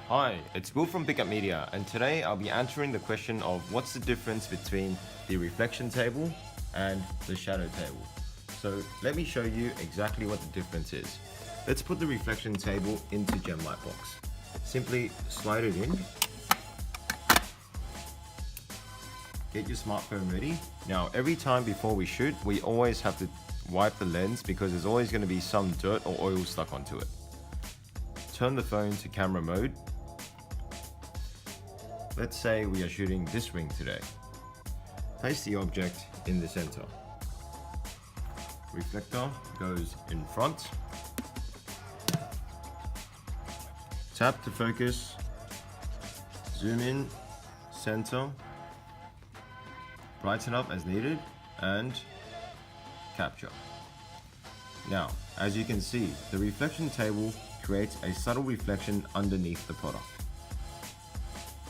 Hi, it's Will from Pickup Media, and today I'll be answering the question of what's the difference between the reflection table and the shadow table. So let me show you exactly what the difference is. Let's put the reflection table into GemLightbox. Simply slide it in. Get your smartphone ready. Now every time before we shoot, we always have to wipe the lens because there's always going to be some dirt or oil stuck onto it. Turn the phone to camera mode. Let's say we are shooting this ring today. Place the object in the center. Reflector goes in front. Tap to focus. Zoom in, center. Brighten up as needed and capture. Now, as you can see, the reflection table creates a subtle reflection underneath the product.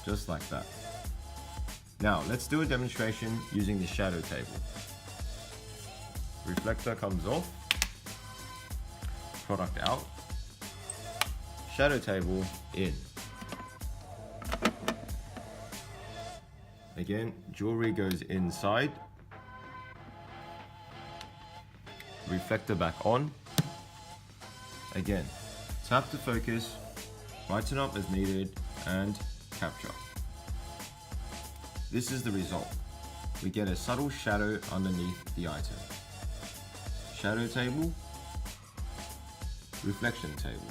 Just like that. Now, let's do a demonstration using the shadow table. Reflector comes off, product out, shadow table in. Again, jewelry goes inside, reflector back on. Again, tap to focus, brighten up as needed, and capture. This is the result. We get a subtle shadow underneath the item. Shadow table, reflection table.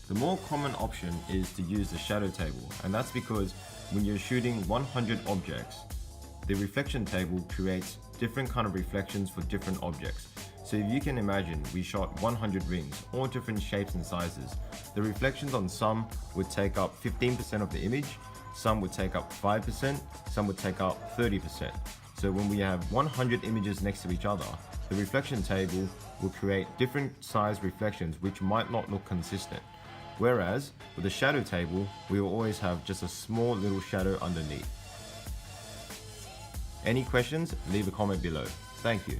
The more common option is to use the shadow table, and that's because when you're shooting 100 objects, the reflection table creates different kind of reflections for different objects. So if you can imagine, we shot 100 rings, all different shapes and sizes. The reflections on some would take up 15% of the image, some would take up 5%, some would take up 30%. So when we have 100 images next to each other, the reflection table will create different size reflections which might not look consistent. Whereas with the shadow table, we will always have just a small little shadow underneath. Any questions? Leave a comment below. Thank you.